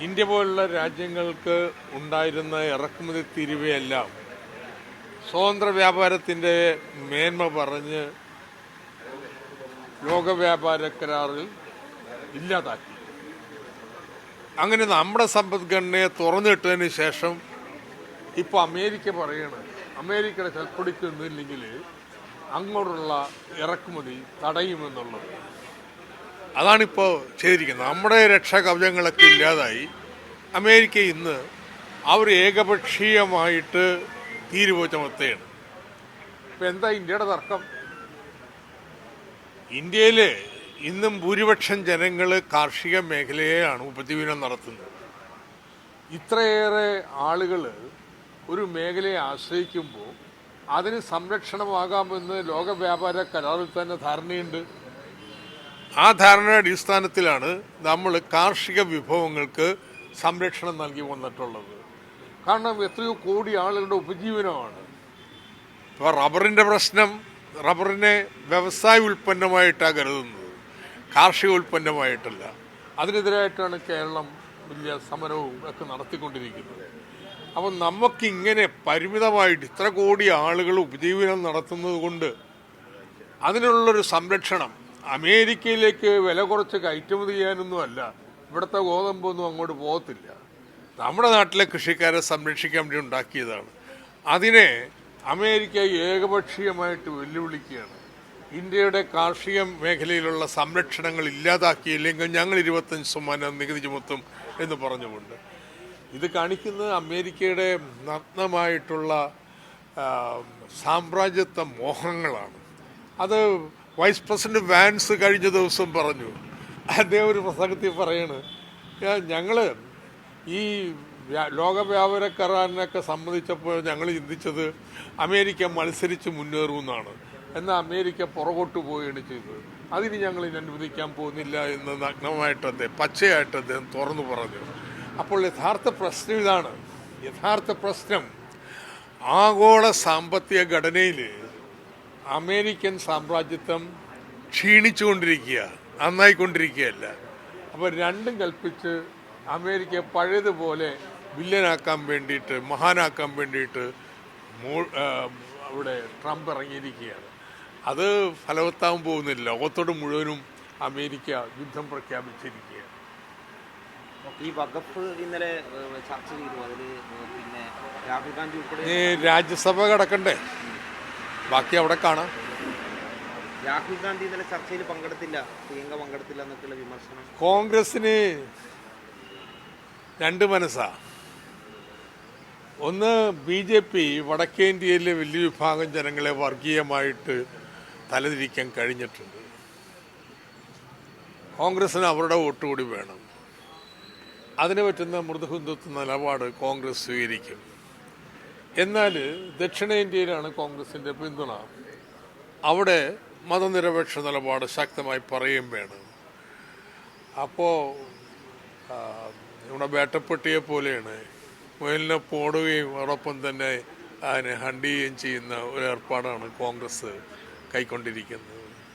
India പോലുള്ള രാജ്യങ്ങൾക്ക് ഉണ്ടായിരുന്ന ഇറക്കുമതി തീരുവയെല്ലാം സ്വതന്ത്ര വ്യാപാരത്തിൻ്റെ മേന്മ പറഞ്ഞ് ലോക വ്യാപാര കരാറിൽ ഇല്ലാതാക്കി. അങ്ങനെ നമ്മുടെ സമ്പദ്ഘടനയെ തുറന്നിട്ടതിന് ശേഷം ഇപ്പോൾ അമേരിക്ക പറയണം, അമേരിക്കയുടെ ചൽപ്പടിക്ക് നിന്നില്ലെങ്കിൽ അങ്ങോട്ടുള്ള ഇറക്കുമതി തടയുമെന്നുള്ളത്. അതാണിപ്പോൾ ചെയ്തിരിക്കുന്നത്. നമ്മുടെ രക്ഷാകവചങ്ങളൊക്കെ ഇല്ലാതായി. അമേരിക്ക ഇന്ന് അവർ ഏകപക്ഷീയമായിട്ട് തീരുവ ചുമത്തുകയാണ്. ഇപ്പം എന്താ ഇന്ത്യയുടെ തർക്കം? ഇന്ത്യയിൽ ഇന്നും ഭൂരിപക്ഷം ജനങ്ങൾ കാർഷിക മേഖലയെയാണ് ഉപജീവനം നടത്തുന്നത്. ഇത്രയേറെ ആളുകൾ ഒരു മേഖലയെ ആശ്രയിക്കുമ്പോൾ അതിന് സംരക്ഷണമാകാമെന്ന് ലോക വ്യാപാര കരാറിൽ തന്നെ ധാരണയുണ്ട്. ആ ധാരണയുടെ അടിസ്ഥാനത്തിലാണ് നമ്മൾ കാർഷിക വിഭവങ്ങൾക്ക് സംരക്ഷണം നൽകി വന്നിട്ടുള്ളത്. കാരണം എത്രയോ കോടി ആളുകളുടെ ഉപജീവനമാണ്. ഇപ്പോൾ റബ്ബറിൻ്റെ പ്രശ്നം, റബ്ബറിനെ വ്യവസായ ഉൽപ്പന്നമായിട്ടാണ് കരുതുന്നത്, കാർഷിക ഉൽപ്പന്നമായിട്ടല്ല. അതിനെതിരായിട്ടാണ് കേരളം വലിയ സമരവും ഒക്കെ നടത്തിക്കൊണ്ടിരിക്കുന്നത്. അപ്പം നമുക്കിങ്ങനെ പരിമിതമായിട്ട് ഇത്ര കോടി ആളുകൾ ഉപജീവനം നടത്തുന്നത് കൊണ്ട് അതിനുള്ളൊരു സംരക്ഷണം അമേരിക്കയിലേക്ക് വില കുറച്ച് കയറ്റുമതി ചെയ്യാനൊന്നുമല്ല. ഇവിടുത്തെ ഗോതമ്പൊന്നും അങ്ങോട്ട് പോകത്തില്ല. നമ്മുടെ നാട്ടിലെ കൃഷിക്കാരെ സംരക്ഷിക്കാൻ വേണ്ടി ഉണ്ടാക്കിയതാണ്. അതിനെ അമേരിക്ക ഏകപക്ഷീയമായിട്ട് വെല്ലുവിളിക്കുകയാണ്. ഇന്ത്യയുടെ കാർഷിക മേഖലയിലുള്ള സംരക്ഷണങ്ങൾ ഇല്ലാതാക്കിയില്ലെങ്കിൽ ഞങ്ങൾ 25% നികുതി ചുമത്തും എന്ന് പറഞ്ഞുകൊണ്ട്. ഇത് കാണിക്കുന്നത് അമേരിക്കയുടെ നഗ്നമായിട്ടുള്ള സാമ്രാജ്യത്വ മോഹങ്ങളാണ്. അത് വൈസ് പ്രസിഡന്റ് വാൻസ് കഴിഞ്ഞ ദിവസം പറഞ്ഞു. അദ്ദേഹം ഒരു പ്രസംഗത്തിൽ പറയാണ്, ഞങ്ങൾ ഈ ലോക വ്യാപാര കരാറിനൊക്കെ സംബന്ധിച്ചപ്പോൾ ഞങ്ങൾ ചിന്തിച്ചത് അമേരിക്ക മത്സരിച്ച് മുന്നേറുമെന്നാണ്. എന്നാൽ അമേരിക്ക പുറകോട്ട് പോവുകയാണ് ചെയ്തത്. അതിന് ഞങ്ങൾ അനുവദിക്കാൻ പോകുന്നില്ല എന്ന് നഗ്നമായിട്ട് അദ്ദേഹം, പച്ചയായിട്ട് അദ്ദേഹം തുറന്നു പറഞ്ഞു. അപ്പോൾ യഥാർത്ഥ പ്രശ്നം ഇതാണ്. യഥാർത്ഥ പ്രശ്നം ആഗോള സാമ്പത്തിക ഘടനയിൽ അമേരിക്കൻ സാമ്രാജ്യത്വം ക്ഷീണിച്ചുകൊണ്ടിരിക്കുക, നന്നായിക്കൊണ്ടിരിക്കുകയല്ല. അപ്പോൾ രണ്ടും കൽപ്പിച്ച് അമേരിക്ക പഴയതുപോലെ വില്ലനാക്കാൻ വേണ്ടിയിട്ട്, മഹാനാക്കാൻ വേണ്ടിയിട്ട് അവിടെ ട്രംപ് ഇറങ്ങിയിരിക്കുകയാണ്. അത് ഫലവത്താൻ പോകുന്നില്ല. ലോകത്തോട് മുഴുവനും അമേരിക്ക യുദ്ധം പ്രഖ്യാപിച്ചിരിക്കുകയാണ്. ഈ വഖഫ് ഇന്നലെ ചർച്ച ചെയ്തു. അതിൽ പിന്നെ രാഹുൽ ഗാന്ധി ഉൾപ്പെടെ രാജ്യസഭ കിടക്കണ്ടേ, ബാക്കി അവിടെ കാണാം. രാഹുൽ ഗാന്ധി ഇന്നലെ ചർച്ചയിൽ പങ്കെടുത്തില്ല, പ്രിയങ്ക പങ്കെടുത്തില്ല എന്നൊക്കെയുള്ള വിമർശനം. കോൺഗ്രസിന് രണ്ട് മനസ്സാ. ഒന്ന്, BJP വടക്കേന്ത്യയിലെ വലിയ വിഭാഗം ജനങ്ങളെ വർഗീയമായിട്ട് തലതിരിക്കാൻ കഴിഞ്ഞിട്ടുണ്ട്. കോൺഗ്രസിന് അവരുടെ വോട്ട് കൂടി വേണം. അതിന് പറ്റുന്ന മൃദുഹിന്ദുത്വ നിലപാട് കോൺഗ്രസ് സ്വീകരിക്കും. എന്നാൽ ദക്ഷിണേന്ത്യയിലാണ് കോൺഗ്രസിൻ്റെ പിന്തുണ. അവിടെ മതനിരപേക്ഷ നിലപാട് ശക്തമായി പറയുകയും വേണം. അപ്പോൾ നമ്മുടെ വേട്ടപ്പെട്ടിയെ പോലെയാണ്, മുയലിനെ പോടുകയും അതോടൊപ്പം തന്നെ അതിനെ ഹണ്ട് ചെയ്യുകയും ചെയ്യുന്ന ഒരു ഏർപ്പാടാണ് കോൺഗ്രസ് കൈക്കൊണ്ടിരിക്കുന്നത്.